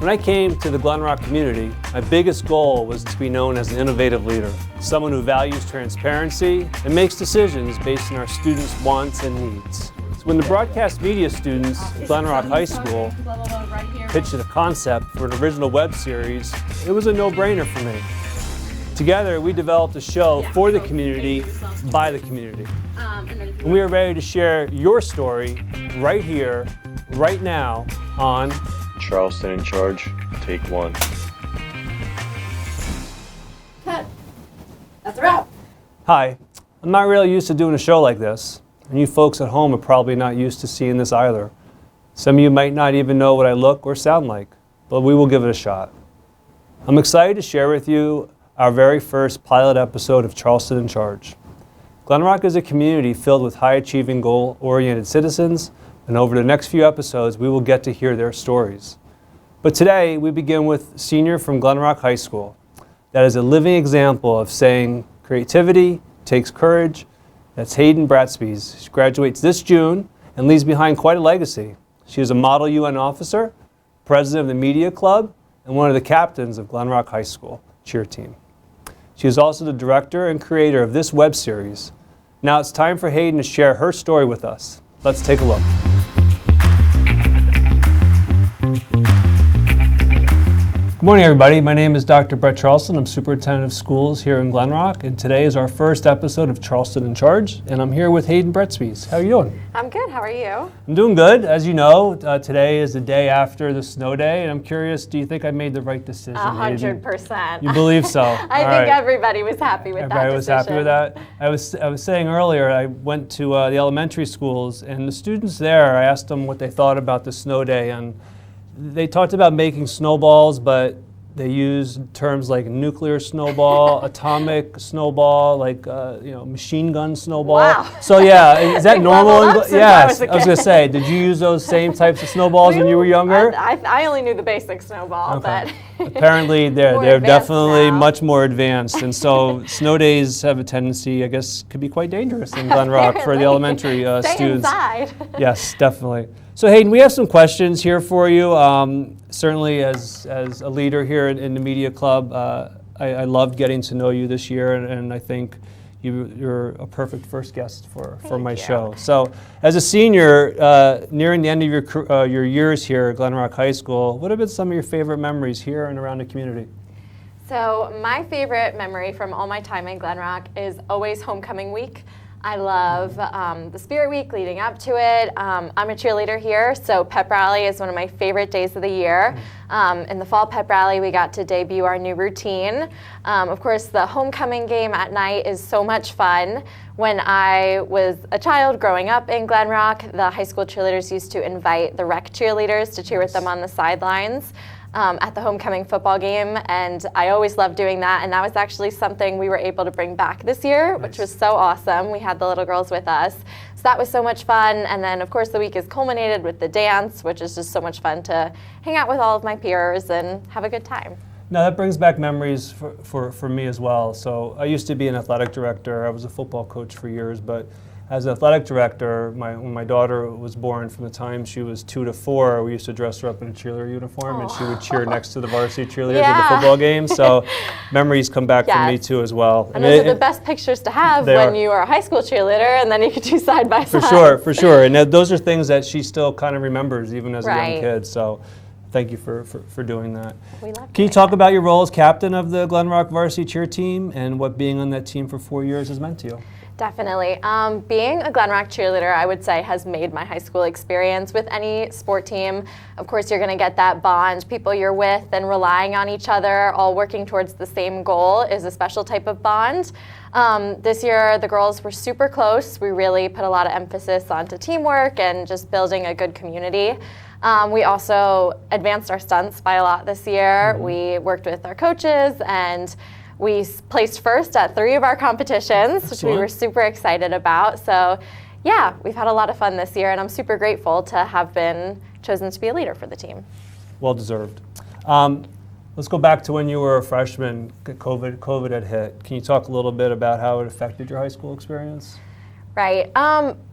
When I came to the Glen Rock community, my biggest goal was to be known as an innovative leader, someone who values transparency and makes decisions based on our students' wants and needs. So when the broadcast media students at Glen Rock High School pitched a concept for an original web series, it was a no-brainer for me. Together, we developed a show for the community, by the community. And we are ready to share your story right here, right now, on Charleston in Charge, take 1. Cut. That's a wrap. Hi, I'm not really used to doing a show like this, and you folks at home are probably not used to seeing this either. Some of you might not even know what I look or sound like, but we will give it a shot. I'm excited to share with you our very first pilot episode of Charleston in Charge. Glen Rock is a community filled with high-achieving, goal-oriented citizens, and over the next few episodes, we will get to hear their stories. But today, we begin with a senior from Glen Rock High School. That is a living example of saying creativity takes courage. That's Hayden Bratspies. She graduates this June and leaves behind quite a legacy. She is a model UN officer, president of the media club, and one of the captains of Glen Rock High School cheer team. She is also the director and creator of this web series. Now it's time for Hayden to share her story with us. Let's take a look. Good morning, everybody. My name is Dr. Brett Charleston. I'm superintendent of schools here in Glen Rock, and today is our first episode of Charleston in Charge, and I'm here with Hayden Bratspies. How are you doing? I'm good. How are you? I'm doing good. As you know, today is the day after the snow day, and I'm curious, do you think I made the right decision, Hayden? 100%. You believe so? I think everybody was happy with that Everybody was decision. happy with that? I was saying earlier, I went to the elementary schools, and the students there, I asked them what they thought about the snow day, and they talked about making snowballs, but they used terms like nuclear snowball, atomic snowball, like machine gun snowball. Wow. So yeah, is that normal? Yes, I was going to say, did you use those same types of snowballs when you were younger? I only knew the basic snowball, Okay. but apparently they're advanced definitely now. much more advanced, and so snow days have a tendency, I guess, could be quite dangerous in Glen Rock for the elementary Stay students. inside. Yes, definitely. So Hayden, we have some questions here for you. Certainly as a leader here in the media club, I loved getting to know you this year, and I think you're a perfect first guest for my show. So as a senior, nearing the end of your years here at Glen Rock High School, what have been some of your favorite memories here and around the community? So my favorite memory from all my time in Glen Rock is always homecoming week. I love the Spirit Week leading up to it. I'm a cheerleader here, so pep rally is one of my favorite days of the year. In the fall pep rally, we got to debut our new routine. Of course, the homecoming game at night is so much fun. When I was a child growing up in Glen Rock, the high school cheerleaders used to invite the rec cheerleaders to cheer with them on the sidelines. At the homecoming football game, and I always loved doing that, and that was actually something we were able to bring back this year, which was so awesome. We had the little girls with us, so that was so much fun. And then of course the week is culminated with the dance, which is just so much fun to hang out with all of my peers and have a good time. Now that brings back memories for me as well. So I used to be an athletic director. I was a football coach for years, but as an athletic director, when my daughter was born, from the time she was 2 to 4, we used to dress her up in a cheerleader uniform, and she would cheer next to the varsity cheerleaders at the football game. So memories come back for me too as well. And those are the best pictures to have when you are a high school cheerleader, and then you could do side by side. For sure. And those are things that she still kind of remembers even as a young kid. So thank you for doing that. We love Can you talk about your role as captain of the Glen Rock varsity cheer team and what being on that team for 4 years has meant to you? Definitely. Being a Glen Rock cheerleader, I would say, has made my high school experience with any sport team. Of course, you're going to get that bond, people you're with and relying on each other, all working towards the same goal is a special type of bond. This year, the girls were super close. We really put a lot of emphasis onto teamwork and just building a good community. We also advanced our stunts by a lot this year. We worked with our coaches, and we placed first at 3 of our competitions, which we were super excited about. So yeah, we've had a lot of fun this year, and I'm super grateful to have been chosen to be a leader for the team. Well deserved. Let's go back to when you were a freshman. COVID had hit. Can you talk a little bit about how it affected your high school experience? Right.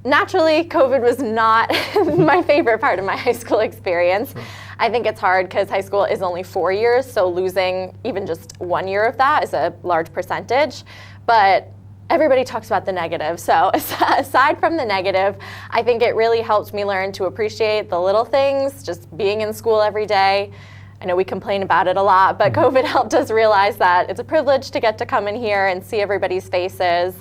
Naturally, COVID was not my favorite part of my high school experience. I think it's hard because high school is only 4 years, so losing even just 1 year of that is a large percentage. But everybody talks about the negative. So aside from the negative, I think it really helped me learn to appreciate the little things, just being in school every day. I know we complain about it a lot, but COVID helped us realize that it's a privilege to get to come in here and see everybody's faces.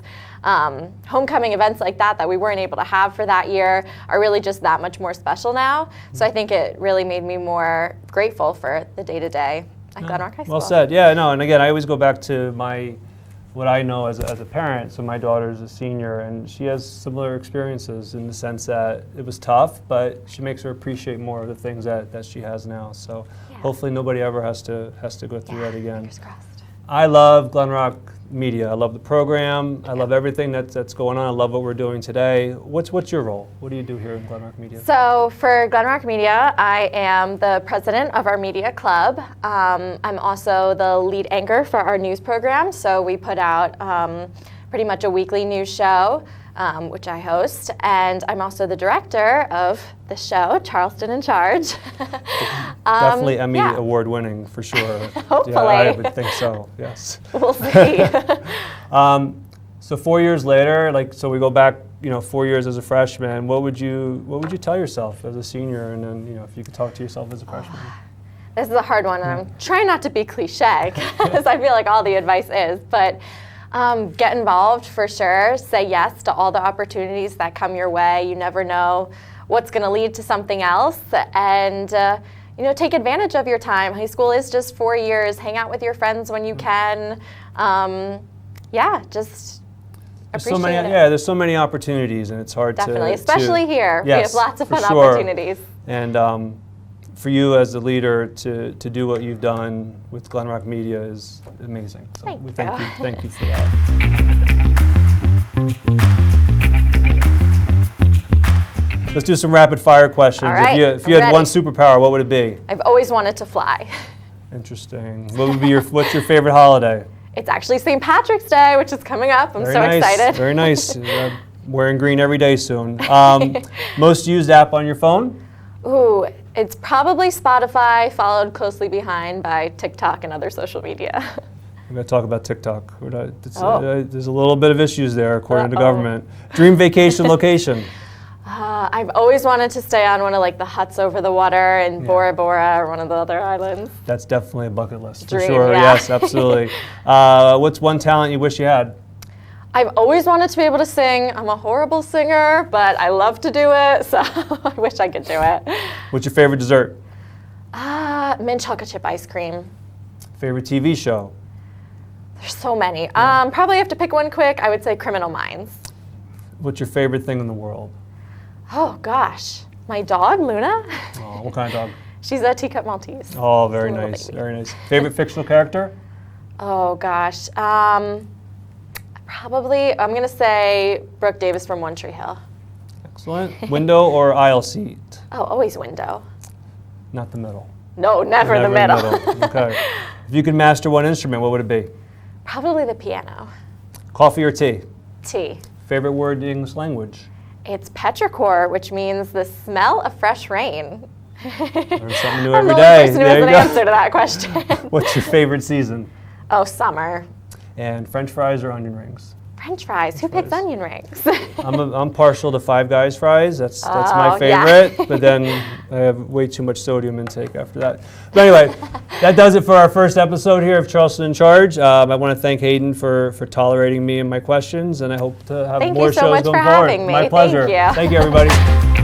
Homecoming events like that we weren't able to have for that year are really just that much more special now. So I think it really made me more grateful for the day-to-day at Glen Rock High School. Well said. Yeah, no, and again, I always go back to what I know as a parent. So my daughter's a senior, and she has similar experiences in the sense that it was tough, but she makes her appreciate more of the things that she has now. So hopefully nobody ever has to go through that again. Fingers crossed. I love Glen Rock Media. I love the program. I love everything that's going on. I love what we're doing today. What's your role? What do you do here in Glen Rock Media? So for Glen Rock Media, I am the president of our media club. I'm also the lead anchor for our news program. So we put out pretty much a weekly news show, which I host. And I'm also the director of the show, Charleston in Charge. Definitely Emmy award winning for sure. Hopefully. Yeah, I would think so, yes. We'll see. So 4 years later, so we go back, 4 years as a freshman. What would you tell yourself as a senior, and then if you could talk to yourself as a freshman? This is a hard one, and I'm trying not to be cliche, because I feel like all the advice is, but get involved for sure. Say yes to all the opportunities that come your way. You never know what's going to lead to something else, and take advantage of your time. High school is just 4 years. Hang out with your friends when you can. Just appreciate it. There's so many opportunities, and it's hard Definitely, especially here. Yes, we have lots of fun for sure. opportunities. And for you as a leader to do what you've done with Glen Rock Media is amazing. So thank you for that. Let's do some rapid fire questions. All right, if you had one superpower, what would it be? I've always wanted to fly. Interesting. What's your favorite holiday? It's actually St. Patrick's Day, which is coming up. I'm so excited. Very nice. Wearing green every day soon. Most used app on your phone? Ooh, it's probably Spotify, followed closely behind by TikTok and other social media. We're going to talk about TikTok. There's a little bit of issues there, according to government. Dream vacation location? I've always wanted to stay on one of the huts over the water in Bora Bora or one of the other islands. That's definitely a bucket list, for Dream, sure. yeah. Yes, absolutely. What's one talent you wish you had? I've always wanted to be able to sing. I'm a horrible singer, but I love to do it, so I wish I could do it. What's your favorite dessert? Mint chocolate chip ice cream. Favorite TV show? There's so many. Probably have to pick one quick. I would say Criminal Minds. What's your favorite thing in the world? Oh gosh, my dog, Luna. Oh, what kind of dog? She's a teacup Maltese. Oh, very nice, baby. very nice. Favorite fictional character? Oh gosh, probably I'm gonna say Brooke Davis from One Tree Hill. Excellent. Window or aisle seat? Oh, always window. Not the middle. No, never the middle. Okay. If you could master one instrument, what would it be? Probably the piano. Coffee or tea? Tea. Favorite word in English language? It's petrichor, which means the smell of fresh rain. Learn something new I'm every the day. only person who has an answer to that question. What's your favorite season? Oh, summer. And French fries or onion rings? French fries. Who picks onion rings? I'm partial to Five Guys fries. That's my Oh, yeah. favorite. But then I have way too much sodium intake after that. But anyway, that does it for our first episode here of Charleston in Charge. I want to thank Hayden for tolerating me and my questions, and I hope to have Thank more you so shows much going for forward. having me. My pleasure. Thank you. Thank you, everybody.